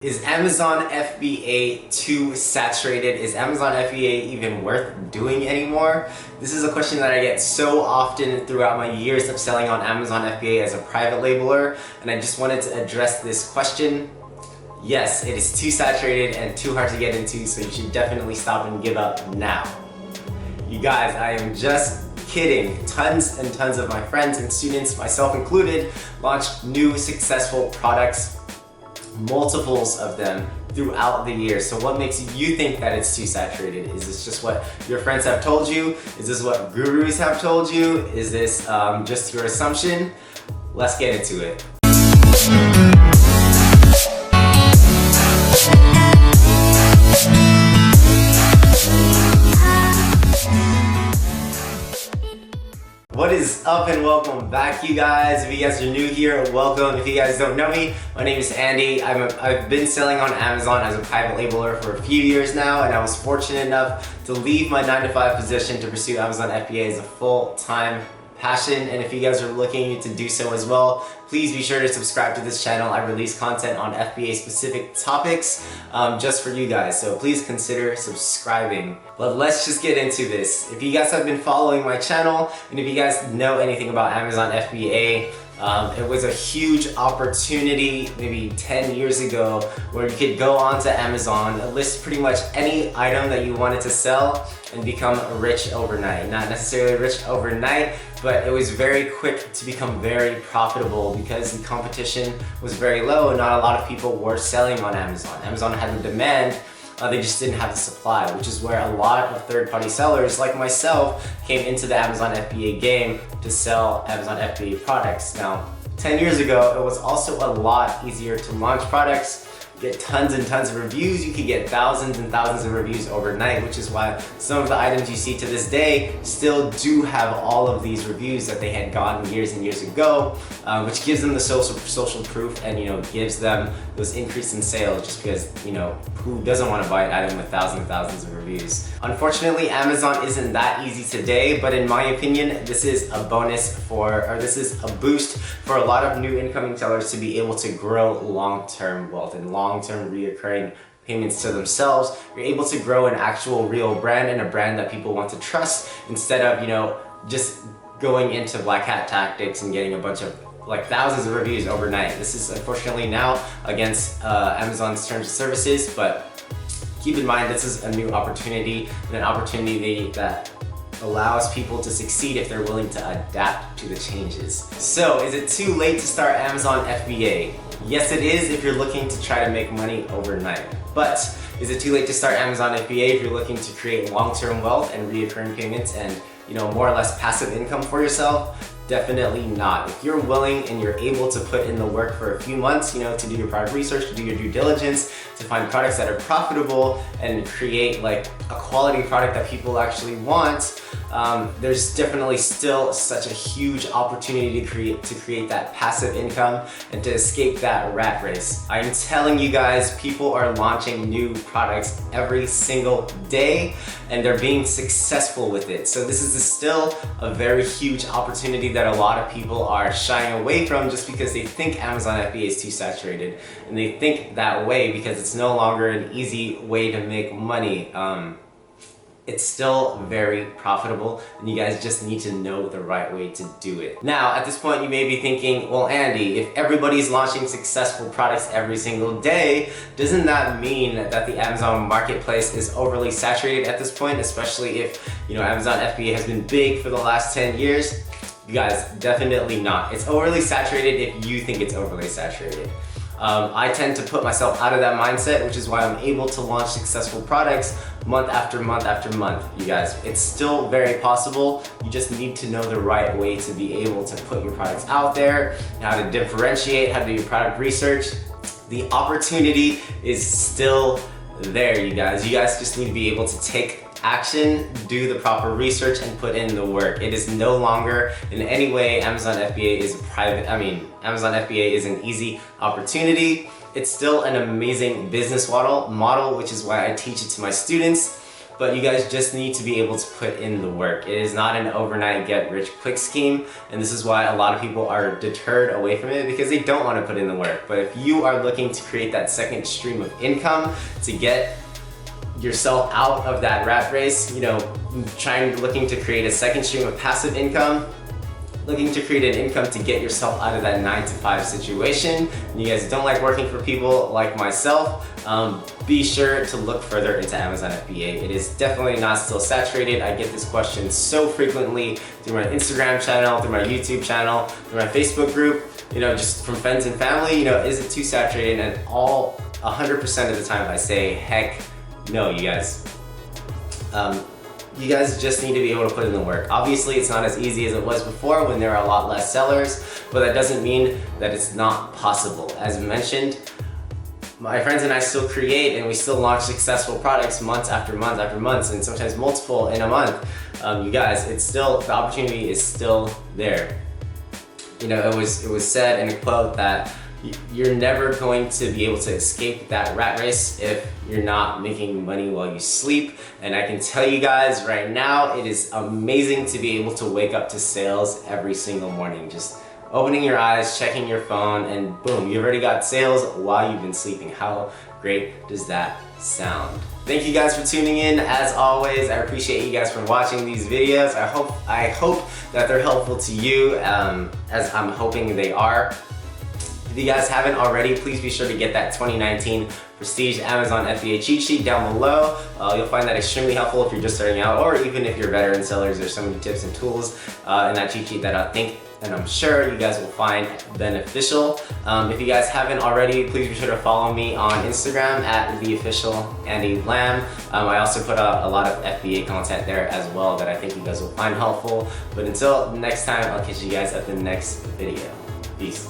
Is Amazon FBA too saturated? Is Amazon FBA even worth doing anymore? This is a question that I get so often throughout my years of selling on Amazon FBA as a private labeler, and I just wanted to address this question. Yes, it is too saturated and too hard to get into, so you should definitely stop and give up now. You guys, I am just kidding. Tons and tons of my friends and students, myself included, launched new successful products, multiples of them throughout the year. So what makes you think that it's too saturated? Is this just what your friends have told you? Is this what gurus have told you? Is this just your assumption? Let's get into it. What is up and welcome back, you guys. If you guys are new here, welcome. If you guys don't know me, my name is Andy. I've been selling on Amazon as a private labeler for a few years now, and I was fortunate enough to leave my 9-to-5 position to pursue Amazon FBA as a full-time passion. And if you guys are looking to do so as well, please be sure to subscribe to this channel. I release content on FBA specific topics just for you guys, so please consider subscribing. But let's just get into this. If you guys have been following my channel, and if you guys know anything about Amazon FBA, it was a huge opportunity maybe 10 years ago where you could go onto Amazon, list pretty much any item that you wanted to sell, and become rich overnight. Not necessarily rich overnight, but it was very quick to become very profitable because the competition was very low and not a lot of people were selling on Amazon. Amazon had the demand, they just didn't have the supply, which is where a lot of third-party sellers like myself came into the Amazon FBA game to sell Amazon FBA products. Now, 10 years ago, it was also a lot easier to launch products, get tons and tons of reviews. You could get thousands and thousands of reviews overnight, which is why some of the items you see to this day still do have all of these reviews that they had gotten years and years ago, which gives them the social proof and gives them those increase in sales, just because who doesn't want to buy an item with thousands and thousands of reviews. Unfortunately, Amazon isn't that easy today, but in my opinion, this is a this is a boost for a lot of new incoming sellers to be able to grow long-term wealth and long-term reoccurring payments to themselves. You're able to grow an actual real brand and a brand that people want to trust instead of just going into black hat tactics and getting a bunch of thousands of reviews overnight. This is unfortunately now against Amazon's terms of services, but keep in mind this is a new opportunity and an opportunity that allows people to succeed if they're willing to adapt to the changes. So, is it too late to start Amazon FBA? Yes, it is if you're looking to try to make money overnight. But is it too late to start Amazon FBA if you're looking to create long-term wealth and recurring payments and more or less passive income for yourself? Definitely not. If you're willing and you're able to put in the work for a few months, to do your product research, to do your due diligence, to find products that are profitable and create a quality product that people actually want, there's definitely still such a huge opportunity to create that passive income and to escape that rat race. I'm telling you guys, people are launching new products every single day and they're being successful with it. So this is still a very huge opportunity that a lot of people are shying away from just because they think Amazon FBA is too saturated, and they think that way because it's no longer an easy way to make money. It's still very profitable, and you guys just need to know the right way to do it. Now, at this point, you may be thinking, well, Andy, if everybody's launching successful products every single day, doesn't that mean that the Amazon marketplace is overly saturated at this point, especially if Amazon FBA has been big for the last 10 years? You guys, definitely not. It's overly saturated if you think it's overly saturated. I tend to put myself out of that mindset, which is why I'm able to launch successful products month after month after month. You guys, it's still very possible. You just need to know the right way to be able to put your products out there, how to differentiate, how to do your product research. The opportunity is still there, you guys. You guys just need to be able to take action, do the proper research, and put in the work. It is no longer in any way Amazon FBA is Amazon FBA is an easy opportunity. It's still an amazing business model, which is why I teach it to my students. but you guys just need to be able to put in the work. It is not an overnight get rich quick scheme, and this is why a lot of people are deterred away from it because they don't want to put in the work. But if you are looking to create that second stream of income to get yourself out of that rat race, you know, looking to create a second stream of passive income, looking to create an income to get yourself out of that 9-to-5 situation, and you guys don't like working for people like myself, be sure to look further into Amazon FBA. It is definitely not still saturated. I get this question so frequently through my Instagram channel, through my YouTube channel, through my Facebook group, you know, just from friends and family, you know, is it too saturated? And 100% of the time I say, heck no, you guys. You guys just need to be able to put in the work. Obviously, it's not as easy as it was before when there are a lot less sellers, but that doesn't mean that it's not possible. As mentioned, my friends and I still create and we still launch successful products months after month after months, and sometimes multiple in a month. You guys, it's still, the opportunity is still there. You know, it was said in a quote that you're never going to be able to escape that rat race if you're not making money while you sleep. And I can tell you guys right now, it is amazing to be able to wake up to sales every single morning. Just opening your eyes, checking your phone, and boom, you've already got sales while you've been sleeping. How great does that sound? Thank you guys for tuning in. As always, I appreciate you guys for watching these videos. I hope that they're helpful to you, as I'm hoping they are. If you guys haven't already, please be sure to get that 2019 Prestige Amazon FBA cheat sheet down below. You'll find that extremely helpful if you're just starting out, or even if you're veteran sellers. There's so many tips and tools in that cheat sheet that I think and I'm sure you guys will find beneficial. If you guys haven't already, please be sure to follow me on Instagram at @theofficialandylam. I also put out a lot of FBA content there as well that I think you guys will find helpful. But until next time, I'll catch you guys at the next video. Peace.